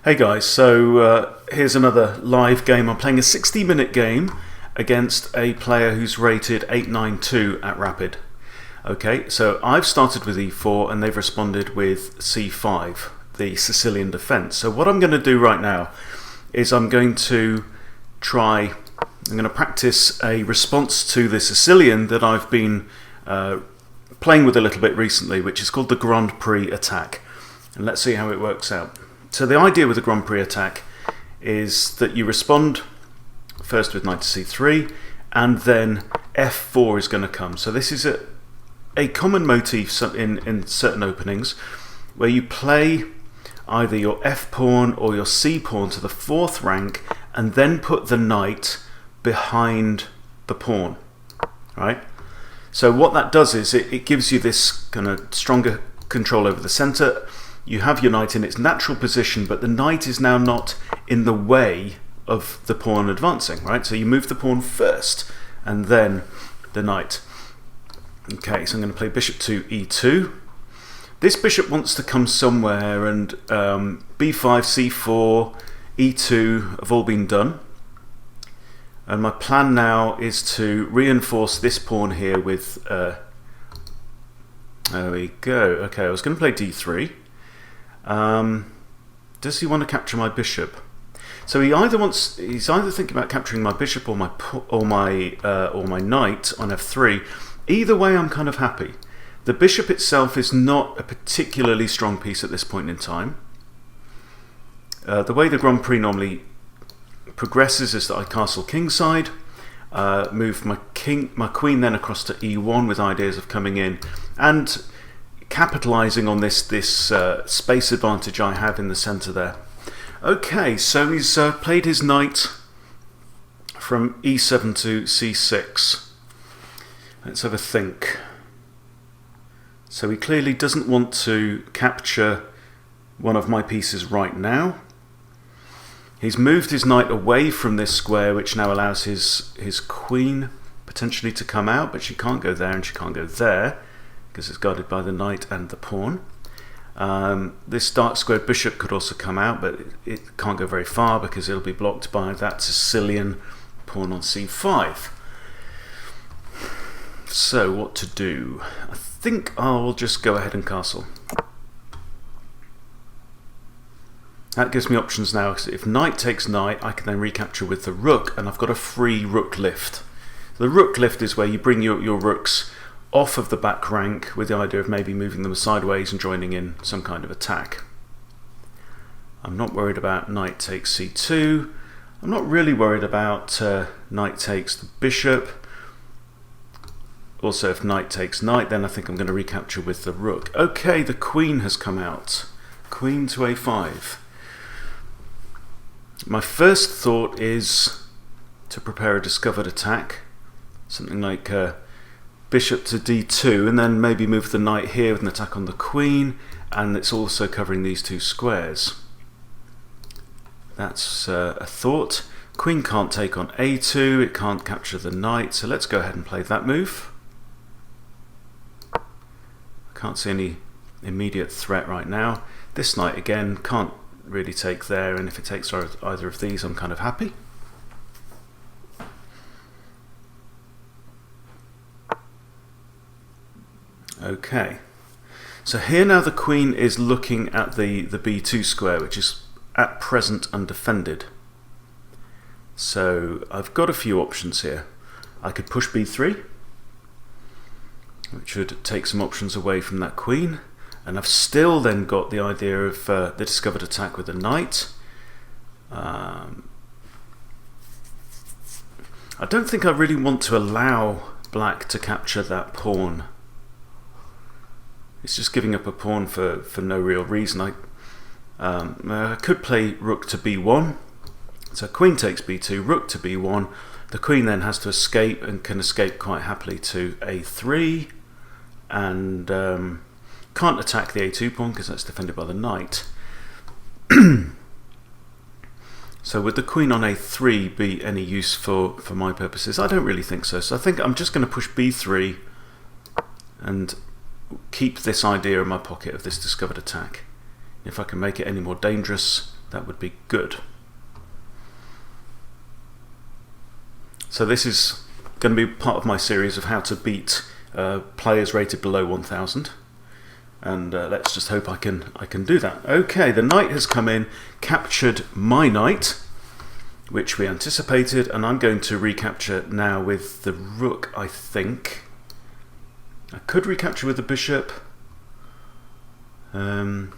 Hey guys, so here's another live game. I'm playing a 60-minute game against a player who's rated 892 at Rapid. Okay, so I've started with e4 and they've responded with c5, the Sicilian defense. So what I'm going to do right now is I'm going to practice a response to the Sicilian that I've been playing with a little bit recently, which is called the Grand Prix attack. And let's see how it works out. So the idea with the Grand Prix attack is that you respond first with knight to c3 and then f4 is going to come. So this is a common motif in certain openings where you play either your f pawn or your c pawn to the 4th rank and then put the knight behind the pawn, right? So what that does is it gives you this kind of stronger control over the center. You have your knight in its natural position, but the knight is now not in the way of the pawn advancing, right? So you move the pawn first and then the knight. Okay, so I'm going to play bishop to e2. This bishop wants to come somewhere, and b5, c4, e2 have all been done. And my plan now is to reinforce this pawn here with... there we go. Okay, I was going to play d3. Does he want to capture my bishop? So he's either thinking about capturing my bishop or my knight on f3. Either way, I'm kind of happy. The bishop itself is not a particularly strong piece at this point in time. The way the Grand Prix normally progresses is that I castle kingside, move my queen then across to e1 with ideas of coming in and capitalizing on this space advantage I have in the center there. Okay, so he's played his knight from e7 to c6. Let's have a think. So he clearly doesn't want to capture one of my pieces right now. He's moved his knight away from this square, which now allows his queen potentially to come out, but she can't go there and she can't go there because it's guarded by the knight and the pawn. This dark squared bishop could also come out, but it can't go very far because it'll be blocked by that Sicilian pawn on c5. So what to do? I think I'll just go ahead and castle. That gives me options now, because if knight takes knight, I can then recapture with the rook, and I've got a free rook lift. The rook lift is where you bring your rooks off of the back rank with the idea of maybe moving them sideways and joining in some kind of attack. I'm not worried about knight takes c2. I'm not really worried about knight takes the bishop. Also, if knight takes knight, then I think I'm going to recapture with the rook. Okay, the queen has come out. Queen to a5. My first thought is to prepare a discovered attack. Something like bishop to d2, and then maybe move the knight here with an attack on the queen, and it's also covering these two squares. That's a thought. Queen can't take on a2, it can't capture the knight, so let's go ahead and play that move. Can't see any immediate threat right now. This knight again can't really take there, and if it takes either of these, I'm kind of happy. Okay, so here now the queen is looking at the b2 square, which is at present undefended. So I've got a few options here. I could push b3, which would take some options away from that queen, and I've still then got the idea of the discovered attack with the knight. I don't think I really want to allow black to capture that pawn. It's just giving up a pawn for no real reason. I could play rook to b1. So queen takes b2, rook to b1. The queen then has to escape and can escape quite happily to a3. And can't attack the a2 pawn because that's defended by the knight. So would the queen on a3 be any use for my purposes? I don't really think so. So I think I'm just going to push b3 and keep this idea in my pocket of this discovered attack. If I can make it any more dangerous, that would be good. So this is going to be part of my series of how to beat players rated below 1000, and let's just hope I can do that. Okay, the knight has come in, captured my knight, which we anticipated, and I'm going to recapture now with the rook, I think. I could recapture with the bishop. What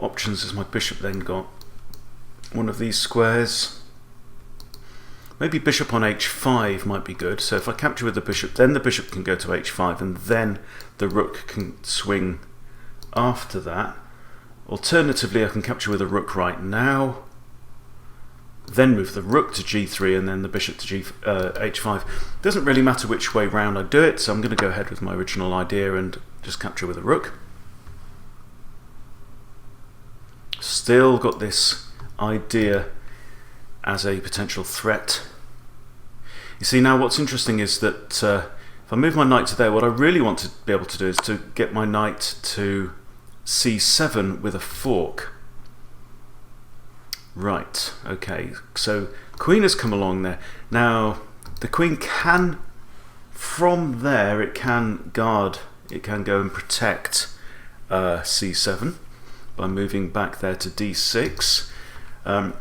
options has my bishop then got? One of these squares. Maybe bishop on h5 might be good. So if I capture with the bishop, then the bishop can go to h5, and then the rook can swing after that. Alternatively, I can capture with a rook right now, then move the rook to g3, and then the bishop to h5. Doesn't really matter which way round I do it, so I'm going to go ahead with my original idea and just capture with a rook. Still got this idea as a potential threat. You see, now what's interesting is that if I move my knight to there, what I really want to be able to do is to get my knight to c7 with a fork. Right, okay, so queen has come along there. Now, the queen can, from there, it can guard, it can go and protect c7 by moving back there to d6.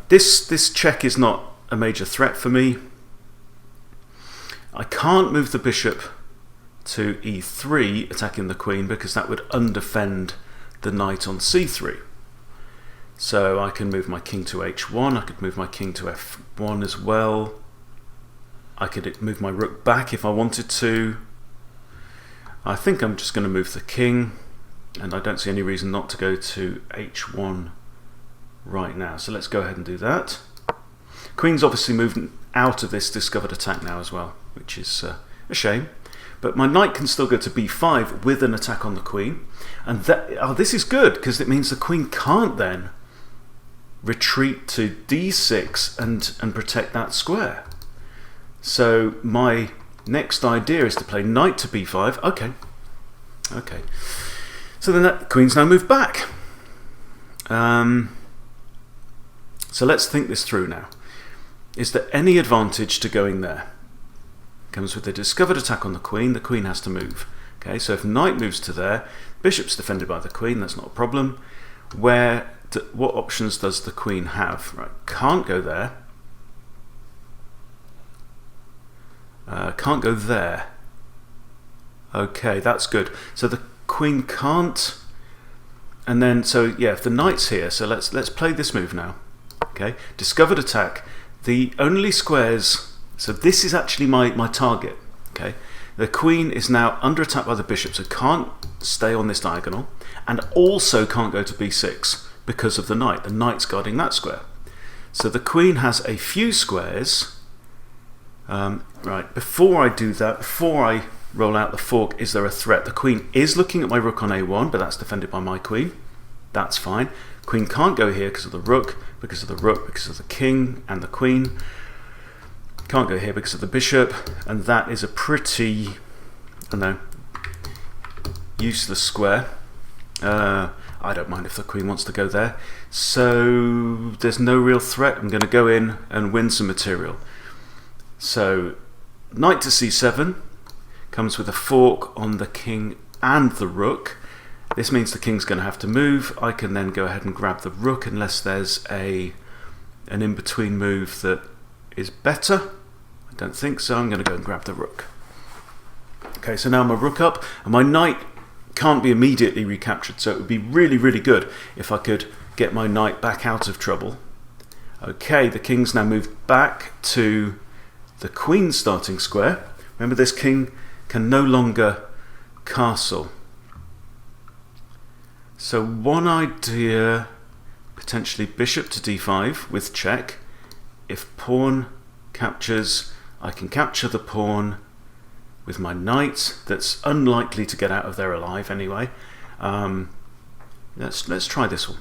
This check is not a major threat for me. I can't move the bishop to e3, attacking the queen, because that would undefend the knight on c3. So I can move my king to h1, I could move my king to f1 as well. I could move my rook back if I wanted to. I think I'm just going to move the king, and I don't see any reason not to go to h1 right now. So let's go ahead and do that. Queen's obviously moving out of this discovered attack now as well, which is a shame. But my knight can still go to b5 with an attack on the queen. And this is good, because it means the queen can't then retreat to d6 and protect that square. So my next idea is to play knight to b5. Okay. So then that queen's now moved back. So let's think this through now. Is there any advantage to going there? Comes with a discovered attack on the queen has to move. Okay, so if knight moves to there, bishop's defended by the queen, that's not a problem. What options does the queen have? Right, can't go there. Can't go there. Okay, that's good. So the queen can't, and then so yeah, if the knight's here, so let's play this move now. Okay, discovered attack. The only squares, so this is actually my target. Okay, the queen is now under attack by the bishop, so can't stay on this diagonal, and also can't go to b6 because of the knight. The knight's guarding that square. So the queen has a few squares. Right, before I do that, before I roll out the fork, is there a threat? The queen is looking at my rook on a1, but that's defended by my queen. That's fine. Queen can't go here because of the rook, because of the king and the queen. Can't go here because of the bishop, and that is a pretty, I don't know, useless square. I don't mind if the queen wants to go there. So there's no real threat. I'm going to go in and win some material. So knight to c7 comes with a fork on the king and the rook. This means the king's going to have to move. I can then go ahead and grab the rook unless there's an in-between move that is better. I don't think so. I'm going to go and grab the rook. Okay, so now my rook up, and my knight can't be immediately recaptured, so it would be really, really good if I could get my knight back out of trouble. Okay, the king's now moved back to the queen's starting square. Remember, this king can no longer castle. So one idea, potentially bishop to d5 with check. If pawn captures, I can capture the pawn with my knight. That's unlikely to get out of there alive anyway. Let's try this one.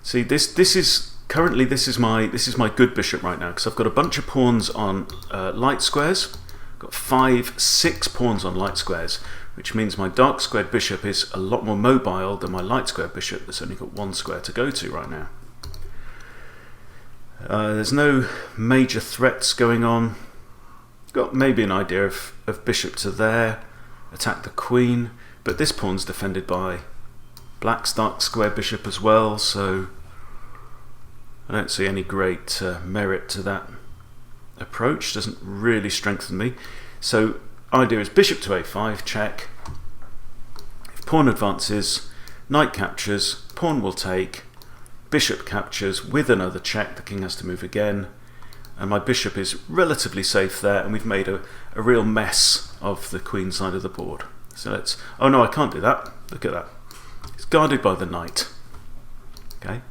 See, this is currently this is my good bishop right now, because I've got a bunch of pawns on light squares. I've got 5, 6 pawns on light squares, which means my dark squared bishop is a lot more mobile than my light squared bishop that's only got one square to go to right now. There's no major threats going on. Got maybe an idea of bishop to there, attack the queen, but this pawn's defended by black's dark square bishop as well, so I don't see any great merit to that approach. Doesn't really strengthen me. So idea is bishop to a5, check. If pawn advances, knight captures, pawn will take, bishop captures with another check, the king has to move again, and my bishop is relatively safe there, and we've made a real mess of the queen side of the board. So let's, oh no, I can't do that, look at that. It's guarded by the knight. Okay.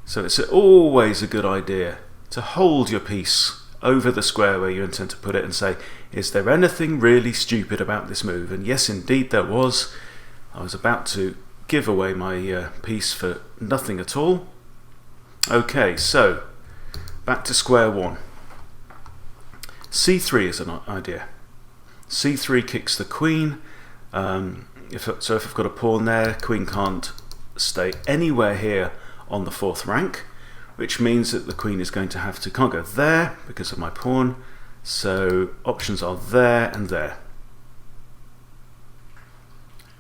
So it's always a good idea to hold your piece over the square where you intend to put it and say, is there anything really stupid about this move? And yes, indeed there was. I was about to give away my piece for nothing at all. Okay, so back to square one. c3 is an idea. c3 kicks the queen. If I've got a pawn there, queen can't stay anywhere here on the fourth rank, which means that the queen is going to have to, can't go there because of my pawn, so options are there and there.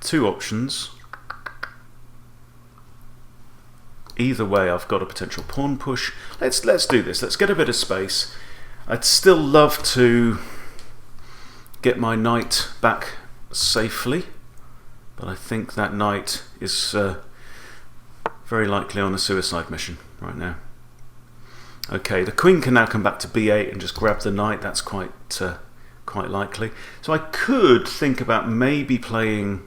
Two options. Either way I've got a potential pawn push. Let's do this, let's get a bit of space. I'd still love to get my knight back safely, but I think that knight is very likely on a suicide mission right now. Okay, the queen can now come back to b8 and just grab the knight. That's quite likely. So I could think about maybe playing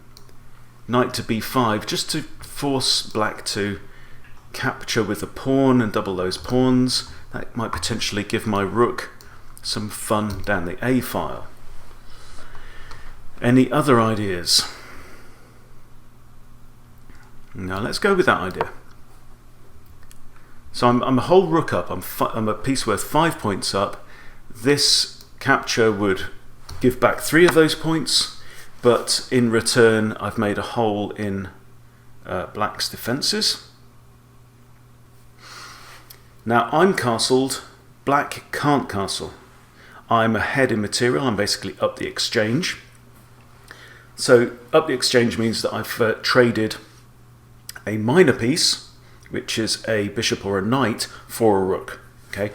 knight to b5 just to force black to capture with a pawn and double those pawns. That might potentially give my rook some fun down the a file. Any other ideas? Now let's go with that idea. So I'm a whole rook up, I'm a piece worth 5 points up. This capture would give back 3 of those points, but in return I've made a hole in black's defences. Now I'm castled, black can't castle. I'm ahead in material, I'm basically up the exchange. So up the exchange means that I've traded a minor piece, which is a bishop or a knight, for a rook. Okay.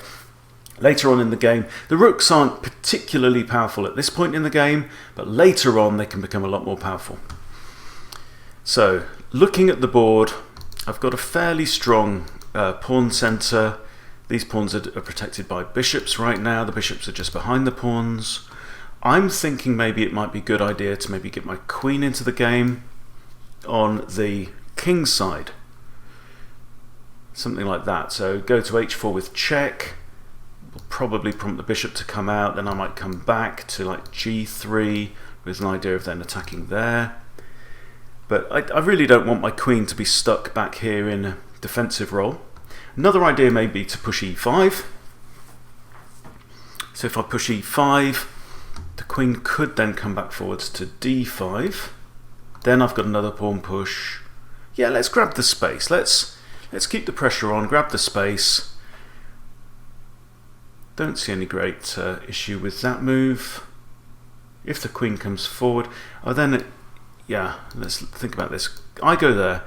Later on in the game, the rooks aren't particularly powerful at this point in the game, but later on they can become a lot more powerful. So looking at the board, I've got a fairly strong pawn centre. These pawns are protected by bishops right now. The bishops are just behind the pawns. I'm thinking maybe it might be a good idea to maybe get my queen into the game on the king's side. Something like that. So go to h4 with check. Will probably prompt the bishop to come out. Then I might come back to like g3 with an idea of then attacking there. But I really don't want my queen to be stuck back here in a defensive role. Another idea may be to push e5. So if I push e5, the queen could then come back forwards to d5. Then I've got another pawn push. Yeah, let's grab the space. Let's keep the pressure on, grab the space. Don't see any great issue with that move. If the queen comes forward, yeah, let's think about this. I go there,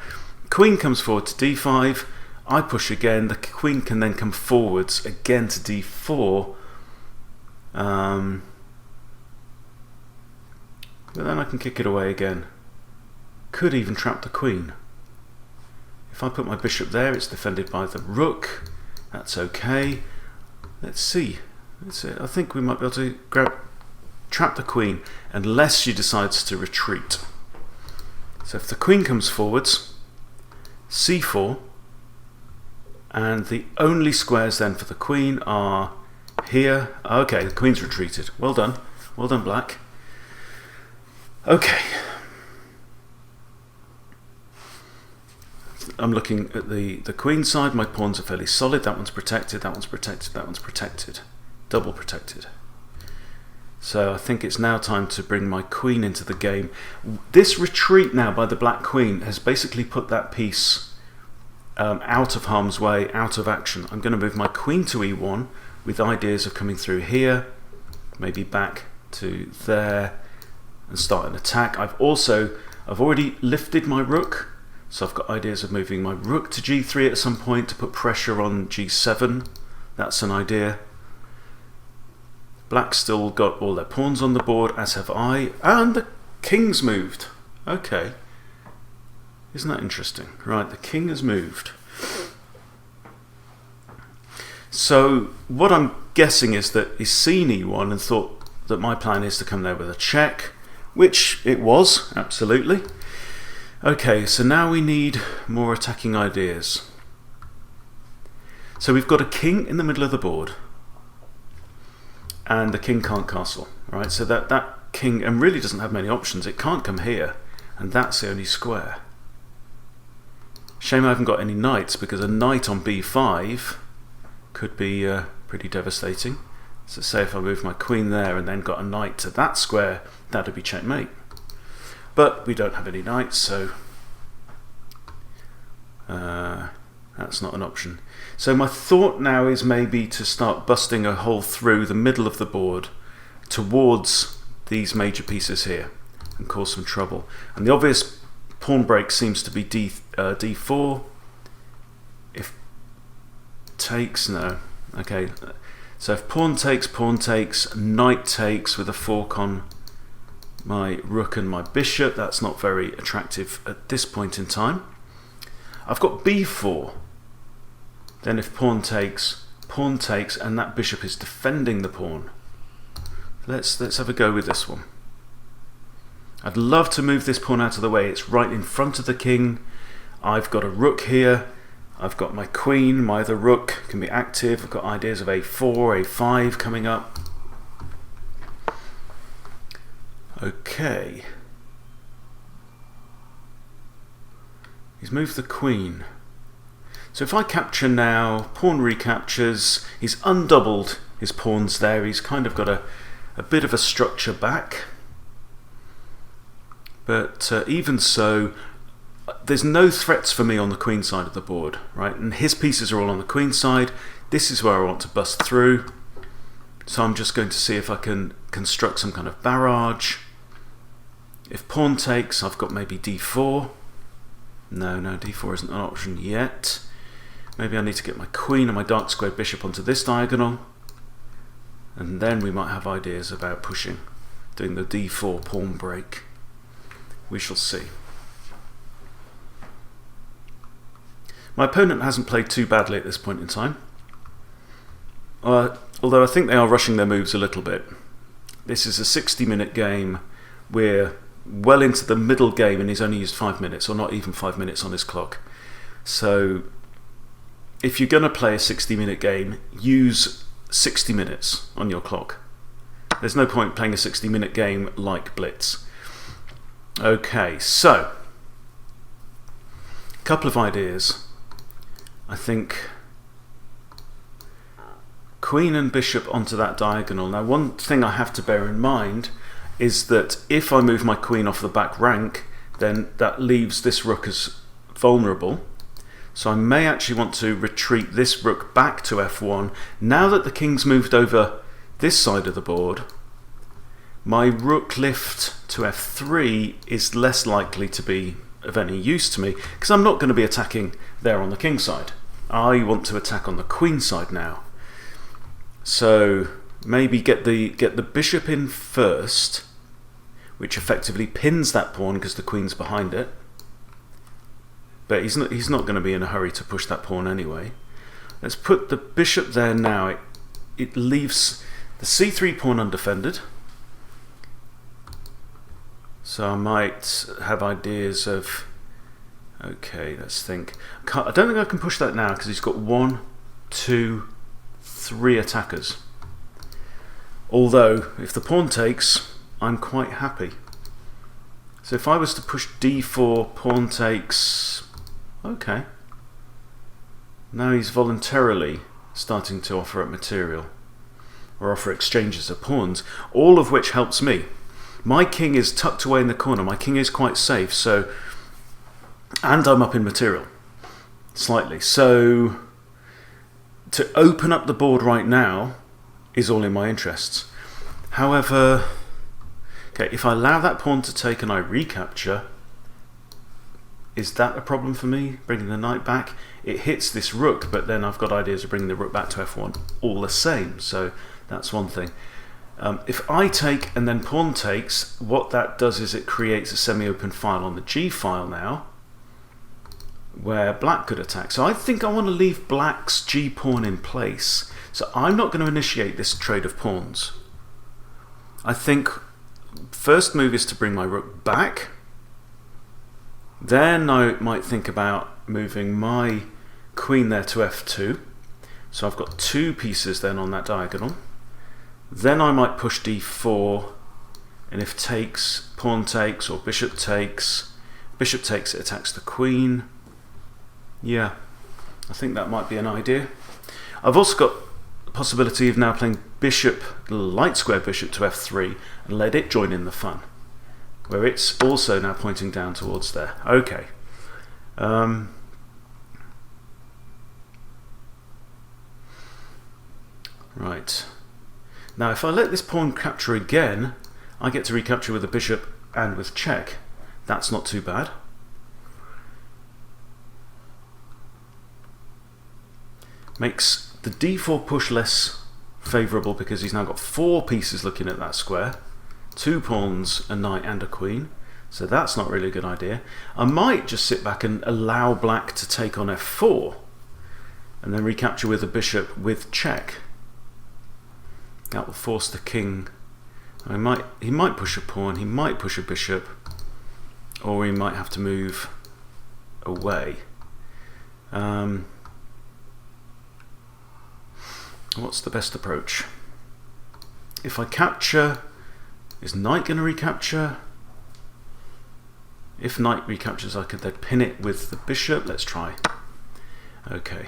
queen comes forward to d5, I push again, the queen can then come forwards again to d4. But then I can kick it away again. Could even trap the queen. If I put my bishop there, it's defended by the rook. That's okay. Let's see. I think we might be able to trap the queen unless she decides to retreat. So if the queen comes forwards, c4, and the only squares then for the queen are here. Okay, the queen's retreated. Well done. Well done, black. Okay. I'm looking at the queen side. My pawns are fairly solid. That one's protected, that one's protected, that one's protected. Double protected. So I think it's now time to bring my queen into the game. This retreat now by the black queen has basically put that piece out of harm's way, out of action. I'm going to move my queen to e1 with ideas of coming through here, maybe back to there and start an attack. I've already lifted my rook, so I've got ideas of moving my rook to g3 at some point to put pressure on g7. That's an idea. Black's still got all their pawns on the board, as have I, and the king's moved. Okay. Isn't that interesting? Right, the king has moved. So what I'm guessing is that he's seen e1 and thought that my plan is to come there with a check, which it was, absolutely. Okay, so now we need more attacking ideas. So we've got a king in the middle of the board, and the king can't castle, right? So that king and really doesn't have many options. It can't come here, and that's the only square. Shame I haven't got any knights, because a knight on b5 could be pretty devastating. So say if I move my queen there and then got a knight to that square, that'd be checkmate. But we don't have any knights, so that's not an option. So my thought now is maybe to start busting a hole through the middle of the board towards these major pieces here and cause some trouble. And the obvious pawn break seems to be d4. If takes, no. Okay, so if pawn takes, knight takes with a fork on my rook and my bishop, that's not very attractive at this point in time. I've got b4. Then if pawn takes, and that bishop is defending the pawn. Let's have a go with this one. I'd love to move this pawn out of the way. It's right in front of the king. I've got a rook here. I've got my queen. My other rook can be active. I've got ideas of a4, a5 coming up. Okay. He's moved the queen. So if I capture now, pawn recaptures, he's undoubled his pawns there, he's kind of got a bit of a structure back. But even so, there's no threats for me on the queen side of the board, right? And his pieces are all on the queen side. This is where I want to bust through. So I'm just going to see if I can construct some kind of barrage. If pawn takes, I've got maybe d4. No, d4 isn't an option yet. Maybe I need to get my queen and my dark square bishop onto this diagonal. And then we might have ideas about pushing, doing the d4 pawn break. We shall see. My opponent hasn't played too badly at this point in time. Although I think they are rushing their moves a little bit. This is a 60-minute game. We're well into the middle game and he's only used 5 minutes, or not even 5 minutes on his clock. So if you're going to play a 60-minute game, use 60 minutes on your clock. There's no point playing a 60-minute game like Blitz. Okay, so a couple of ideas. I think queen and bishop onto that diagonal. Now, one thing I have to bear in mind is that if I move my queen off the back rank, then that leaves this rook as vulnerable. So I may actually want to retreat this rook back to f1. Now that the king's moved over this side of the board, my rook lift to f3 is less likely to be of any use to me, because I'm not going to be attacking there on the king side. I want to attack on the queen side now. So maybe get the bishop in first, which effectively pins that pawn because the queen's behind it. But he's not going to be in a hurry to push that pawn anyway. Let's put the bishop there now. It leaves the c3 pawn undefended. So I might have ideas of... Okay, let's think. I don't think I can push that now because he's got 1, 2, 3 attackers. Although, if the pawn takes, I'm quite happy. So if I was to push d4, pawn takes... Okay. Now he's voluntarily starting to offer up material. or offer exchanges of pawns, all of which helps me. My king is tucked away in the corner. My king is quite safe, so, and I'm up in material slightly. So to open up the board right now is all in my interests. However, okay, if I allow that pawn to take and I recapture, is that a problem for me, bringing the knight back? It hits this rook, but then I've got ideas of bringing the rook back to f1 all the same, so that's one thing. If I take and then pawn takes, what that does is it creates a semi-open file on the g file now, where black could attack. So I think I want to leave black's g pawn in place. So I'm not going to initiate this trade of pawns. I think first move is to bring my rook back. Then I might think about moving my queen there to f2. So I've got two pieces then on that diagonal. Then I might push d4, and if takes, pawn takes, or bishop takes, it attacks the queen. Yeah, I think that might be an idea. I've also got the possibility of now playing bishop, light square bishop to f3, and let it join in the fun, where it's also now pointing down towards there. Okay. Right. Now if I let this pawn capture again, I get to recapture with a bishop and with check. That's not too bad. Makes the d4 push less favourable because he's now got four pieces looking at that square. Two pawns, a knight and a queen. So that's not really a good idea. I might just sit back and allow black to take on f4 and then recapture with a bishop with check. That will force the king. He might push a pawn, he might push a bishop, or he might have to move away. What's the best approach? If I capture, is knight going to recapture? If knight recaptures, I could then pin it with the bishop. Let's try. Okay,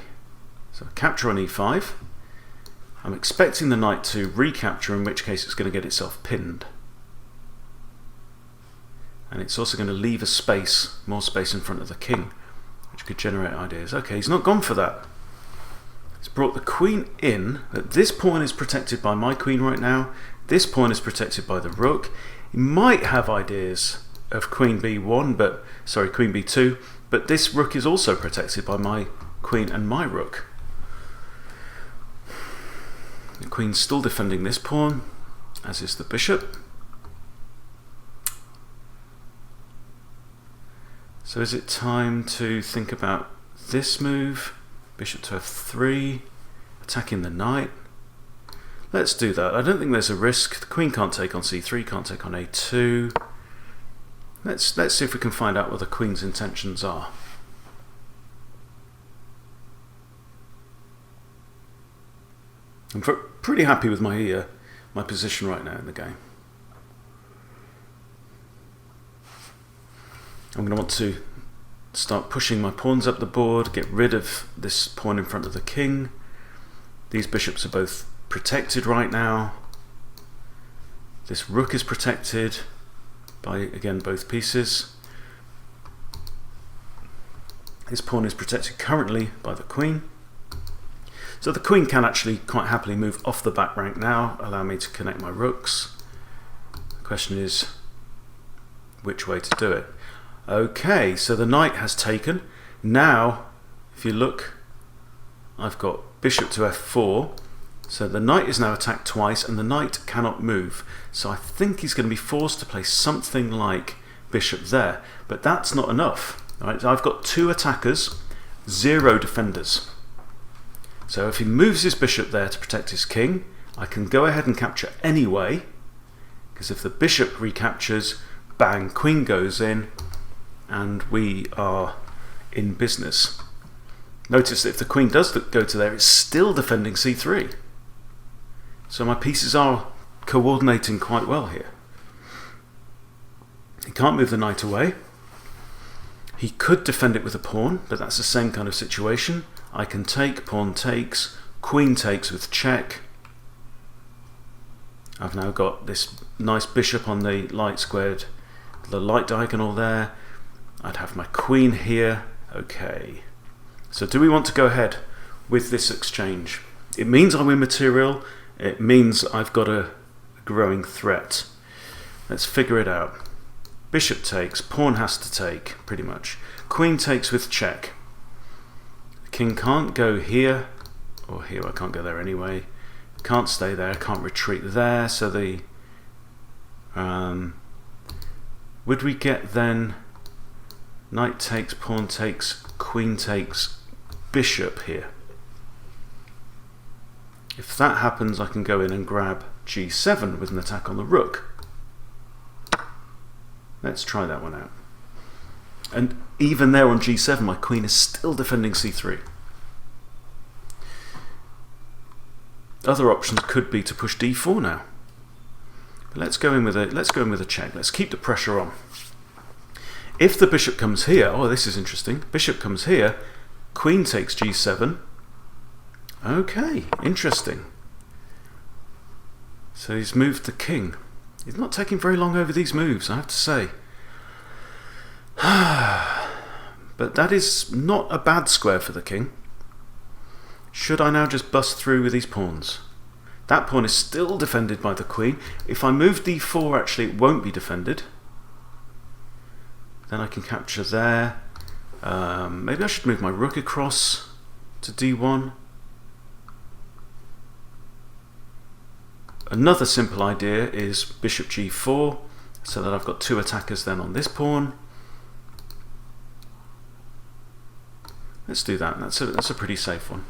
so capture on e5. I'm expecting the knight to recapture, in which case it's going to get itself pinned. And it's also going to leave a space, more space in front of the king, which could generate ideas. Okay, he's not gone for that. He's brought the queen in, but this pawn is protected by my queen right now. This pawn is protected by the rook. He might have ideas of queen b1, queen b2, but this rook is also protected by my queen and my rook. The queen's still defending this pawn, as is the bishop. So is it time to think about this move? Bishop to f3, attacking the knight. Let's do that. I don't think there's a risk. The queen can't take on c3, can't take on a2. Let's see if we can find out what the queen's intentions are. I'm pretty happy with my position right now in the game. I'm going to want to start pushing my pawns up the board, get rid of this pawn in front of the king. These bishops are both protected right now. This rook is protected by, again, both pieces. This pawn is protected currently by the queen. So the queen can actually quite happily move off the back rank now, allow me to connect my rooks. The question is which way to do it. Okay, so the knight has taken. Now, if you look, I've got bishop to f4. So the knight is now attacked twice and the knight cannot move. So I think he's going to be forced to play something like bishop there. But that's not enough. Right? So I've got two attackers, 0 defenders. So if he moves his bishop there to protect his king, I can go ahead and capture anyway, because if the bishop recaptures, bang, queen goes in, and we are in business. Notice that if the queen does go to there, it's still defending c3. So my pieces are coordinating quite well here. He can't move the knight away. He could defend it with a pawn, but that's the same kind of situation. I can take, pawn takes, queen takes with check. I've now got this nice bishop on the light diagonal there. I'd have my queen here. Okay. So do we want to go ahead with this exchange? It means I win material. It means I've got a growing threat. Let's figure it out. Bishop takes, pawn has to take, pretty much. Queen takes with check. The king can't go here, or here, I can't go there anyway. Can't stay there, can't retreat there, so the... would we get then knight takes, pawn takes, queen takes, bishop here? If that happens, I can go in and grab g7 with an attack on the rook. Let's try that one out. And even there on g7, my queen is still defending c3. Other options could be to push d4 now. But let's go in with a check. Let's keep the pressure on. If the bishop comes here, oh, this is interesting. Bishop comes here, queen takes g7. Okay, interesting. So he's moved the king. He's not taking very long over these moves, I have to say. But that is not a bad square for the king. Should I now just bust through with these pawns? That pawn is still defended by the queen. If I move d4, actually it won't be defended. Then I can capture there. Maybe I should move my rook across to d1. Another simple idea is bishop g4, so that I've got two attackers then on this pawn. Let's do that. That's a pretty safe one.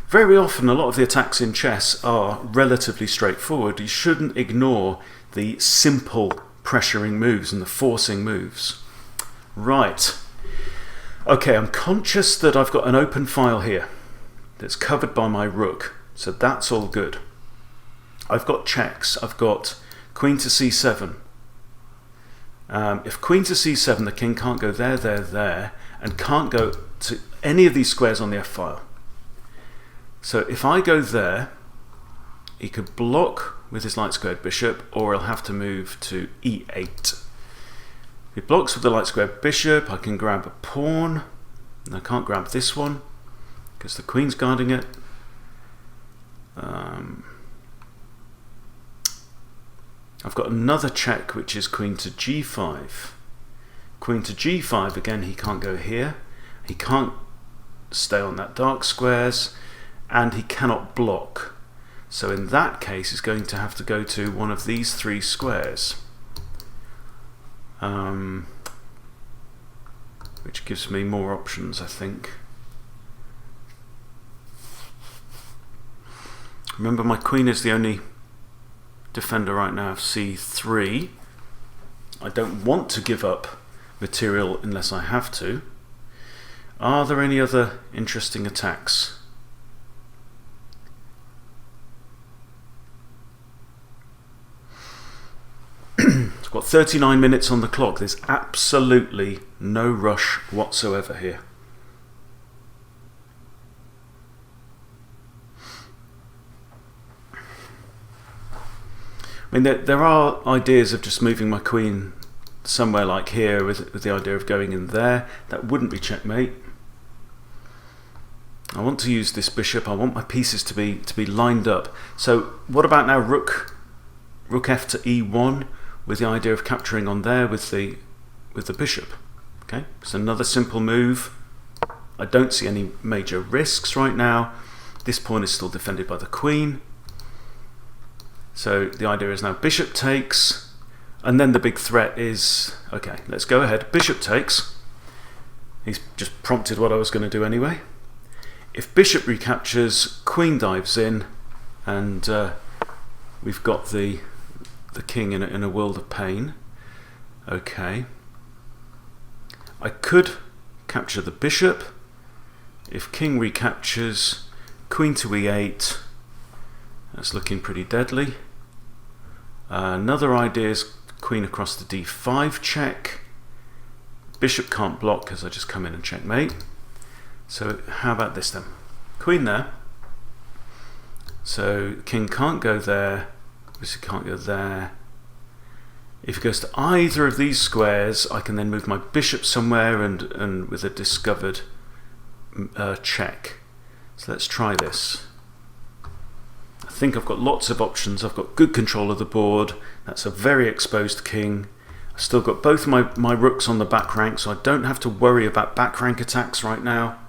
Very often, a lot of the attacks in chess are relatively straightforward. You shouldn't ignore the simple pressuring moves and the forcing moves. Right. Okay, I'm conscious that I've got an open file here that's covered by my rook. So that's all good. I've got checks. I've got queen to c7. If queen to c7, the king can't go there, there, there, and can't go to any of these squares on the f-file. So if I go there, he could block with his light squared bishop, or he'll have to move to e8. If he blocks with the light squared bishop, I can grab a pawn, and I can't grab this one because the queen's guarding it. I've got another check, which is queen to g5. Queen to g5, again, he can't go here. He can't stay on that dark squares, and he cannot block. So in that case, he's going to have to go to one of these three squares, which gives me more options, I think. Remember, my queen is the only defender right now of c3. I don't want to give up material unless I have to. Are there any other interesting attacks? It's got 39 minutes on the clock. There's absolutely no rush whatsoever here. I mean, there are ideas of just moving my queen somewhere like here with the idea of going in there. That wouldn't be checkmate. I want to use this bishop. I want my pieces to be lined up. So what about now rook f to e1 with the idea of capturing on there with the bishop? Okay, it's another simple move. I don't see any major risks right now. This pawn is still defended by the queen. So the idea is now bishop takes, and then the big threat is, okay, let's go ahead. Bishop takes. He's just prompted what I was going to do anyway. If bishop recaptures, queen dives in, and we've got the king in a world of pain. Okay. I could capture the bishop. If king recaptures, queen to e8. That's looking pretty deadly. Another idea is queen across the d5 check. Bishop can't block because I just come in and checkmate. So how about this then? Queen there. So king can't go there. Obviously can't go there. If he goes to either of these squares, I can then move my bishop somewhere and with a discovered check. So let's try this. I think I've got lots of options. I've got good control of the board. That's a very exposed king. I've still got both my rooks on the back rank, so I don't have to worry about back rank attacks right now.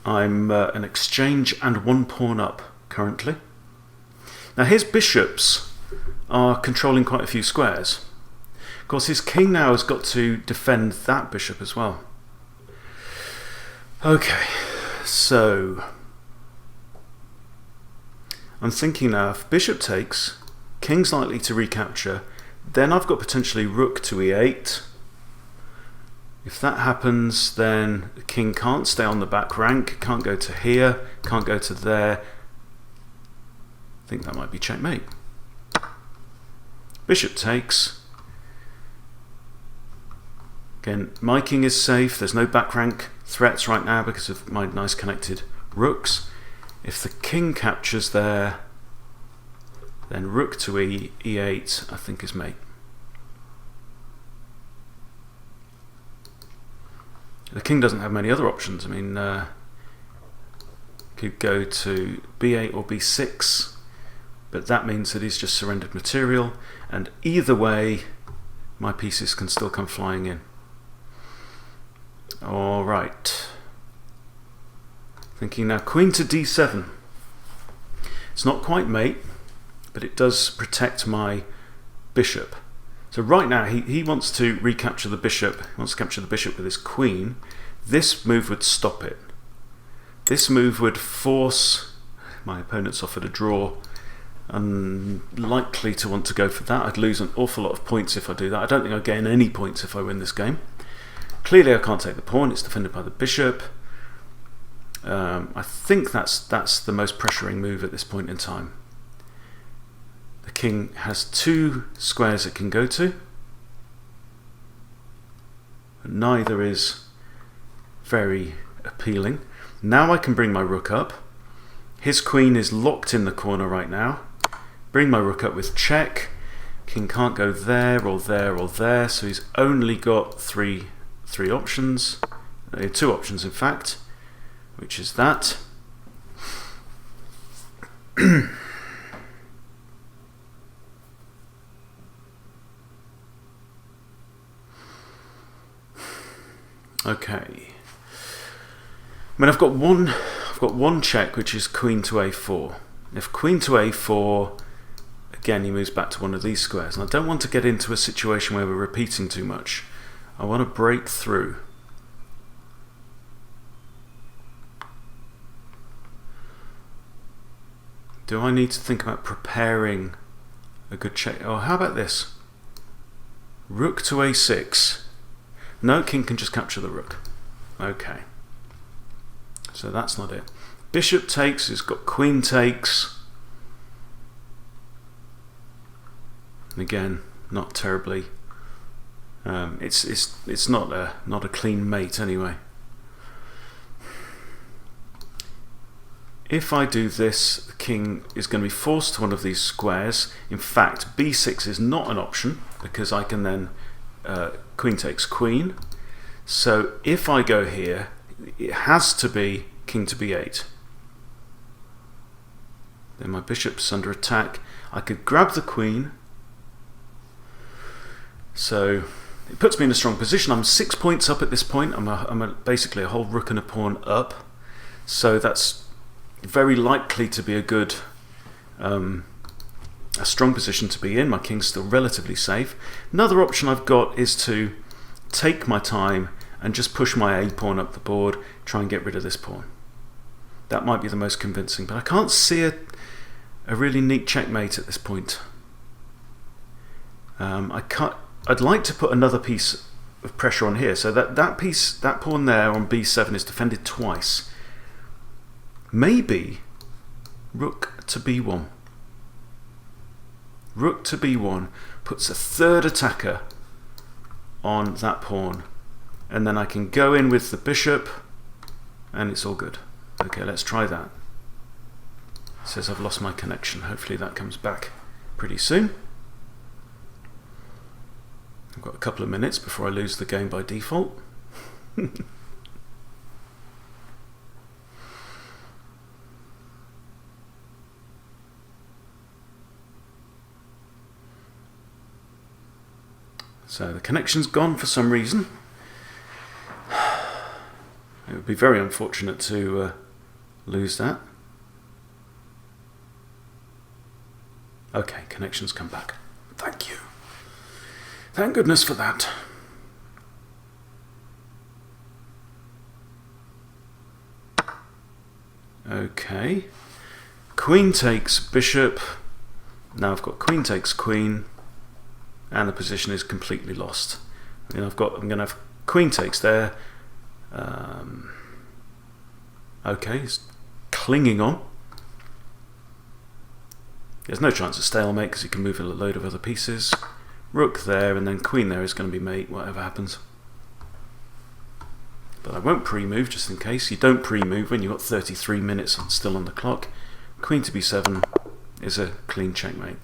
I'm an exchange and 1 pawn up currently. Now his bishops are controlling quite a few squares. Of course his king now has got to defend that bishop as well. Okay, so I'm thinking now, if bishop takes, king's likely to recapture, then I've got potentially rook to e8. If that happens, then the king can't stay on the back rank, can't go to here, can't go to there. I think that might be checkmate. Bishop takes. Again, my king is safe, there's no back rank threats right now because of my nice connected rooks. If the king captures there, then rook to e8 I think is mate. The king doesn't have many other options. I mean, could go to b8 or b6, but that means that he's just surrendered material, and either way my pieces can still come flying in. Alright, thinking now queen to d7. It's not quite mate, but it does protect my bishop. So right now he wants to recapture the bishop. He wants to capture the bishop with his queen. This move would stop it. This move would force my opponent's offered a draw. Unlikely to want to go for that. I'd lose an awful lot of points if I do that. I don't think I'd gain any points if I win this game. Clearly I can't take the pawn. It's defended by the bishop. I think that's the most pressuring move at this point in time. The king has 2 squares it can go to. Neither is very appealing. Now I can bring my rook up. His queen is locked in the corner right now. Bring my rook up with check. King can't go there or there or there, so he's only got three options. 2 options in fact, which is that. Okay. I mean, I've got one check, which is queen to a4. If queen to a4, again he moves back to one of these squares, and I don't want to get into a situation where we're repeating too much. I want to break through. Do I need to think about preparing a good check? Oh, how about this? Rook to a6. No, king can just capture the rook. Okay. So that's not it. Bishop takes, it's got queen takes. And again, not terribly. It's not a clean mate anyway. If I do this, the king is going to be forced to one of these squares. In fact, b6 is not an option because I can then queen takes queen. So if I go here, it has to be king to b8. Then my bishop's under attack. I could grab the queen. So it puts me in a strong position. I'm 6 points up at this point. I'm basically a whole rook and a pawn up. So that's very likely to be a good, a strong position to be in. My king's still relatively safe. Another option I've got is to take my time and just push my a pawn up the board, try and get rid of this pawn. That might be the most convincing, but I can't see a really neat checkmate at this point. I'd like to put another piece of pressure on here, so that pawn there on b7 is defended twice. Maybe rook to b1. Rook to b1 puts a third attacker on that pawn, and then I can go in with the bishop and it's all good. Okay, let's try that. says I've lost my connection. Hopefully that comes back pretty soon. I've got a couple of minutes before I lose the game by default. So the connection's gone for some reason. It would be very unfortunate to lose that. Okay, connection's come back. Thank you. Thank goodness for that. Okay. Queen takes bishop. Now I've got queen takes queen. And the position is completely lost. I'm going to have queen takes there. Okay, it's clinging on. There's no chance of stalemate because you can move a load of other pieces. Rook there, and then queen there is going to be mate, whatever happens. But I won't pre-move just in case. You don't pre-move when you've got 33 minutes still on the clock. Queen to b7 is a clean checkmate.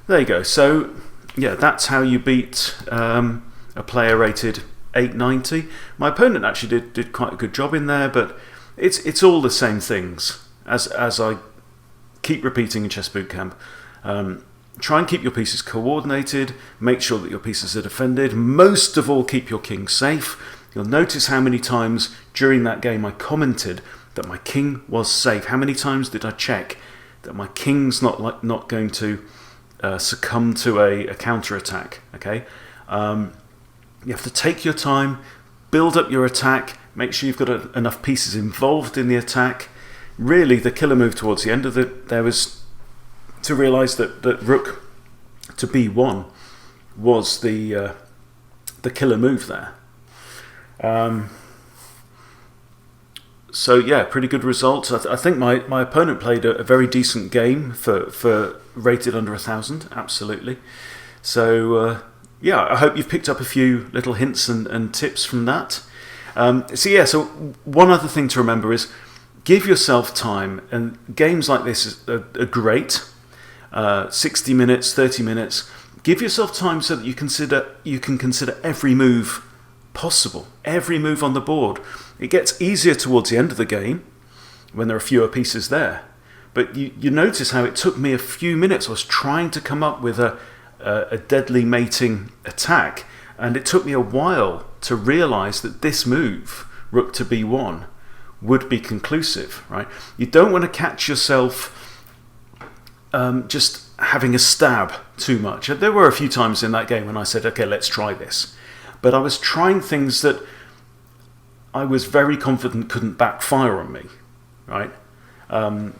There you go. So yeah, that's how you beat a player rated 890. My opponent actually did quite a good job in there, but it's all the same things as I keep repeating in Chess Boot Camp. Try and keep your pieces coordinated, make sure that your pieces are defended, most of all keep your king safe. You'll notice how many times during that game I commented that my king was safe. How many times did I check that my king's not going to succumb to a counter-attack? Okay, you have to take your time, build up your attack, make sure you've got enough pieces involved in the attack. Really, the killer move towards the end of there was to realise that rook to b1 was the killer move there. So yeah, pretty good results. I think my opponent played a very decent game for rated under 1,000, absolutely. So yeah, I hope you've picked up a few little hints and tips from that. So one other thing to remember is give yourself time, and games like this are great. 60 minutes, 30 minutes. Give yourself time so that you can consider every move possible, every move on the board. It gets easier towards the end of the game when there are fewer pieces there. But you notice how it took me a few minutes. I was trying to come up with a deadly mating attack, and it took me a while to realise that this move, rook to b1, would be conclusive. Right? You don't want to catch yourself just having a stab too much. There were a few times in that game when I said, okay, let's try this. But I was trying things that I was very confident couldn't backfire on me, right?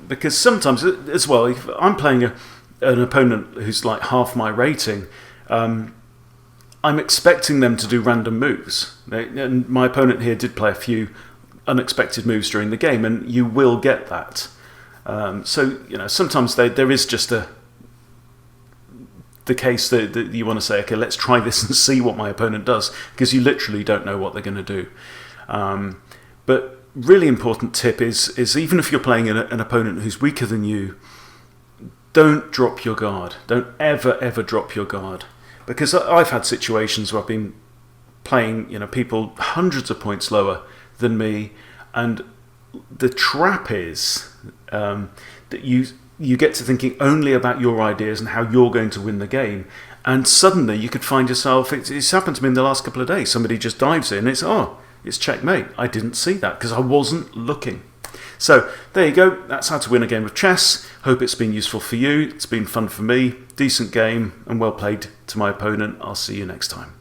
Because sometimes, as well, if I'm playing an opponent who's like half my rating, I'm expecting them to do random moves. And my opponent here did play a few unexpected moves during the game, and you will get that. So sometimes there is just the case that you want to say, okay, let's try this and see what my opponent does, because you literally don't know what they're going to do. But really important tip is even if you're playing an opponent who's weaker than you, don't drop your guard. Don't ever drop your guard, because I've had situations where I've been playing people hundreds of points lower than me, and the trap is that you get to thinking only about your ideas and how you're going to win the game, and suddenly you could find yourself, it's happened to me in the last couple of days, somebody just dives in, it's checkmate. I didn't see that because I wasn't looking. So there you go, that's how to win a game of chess. Hope it's been useful for you, it's been fun for me, decent game and well played to my opponent. I'll see you next time.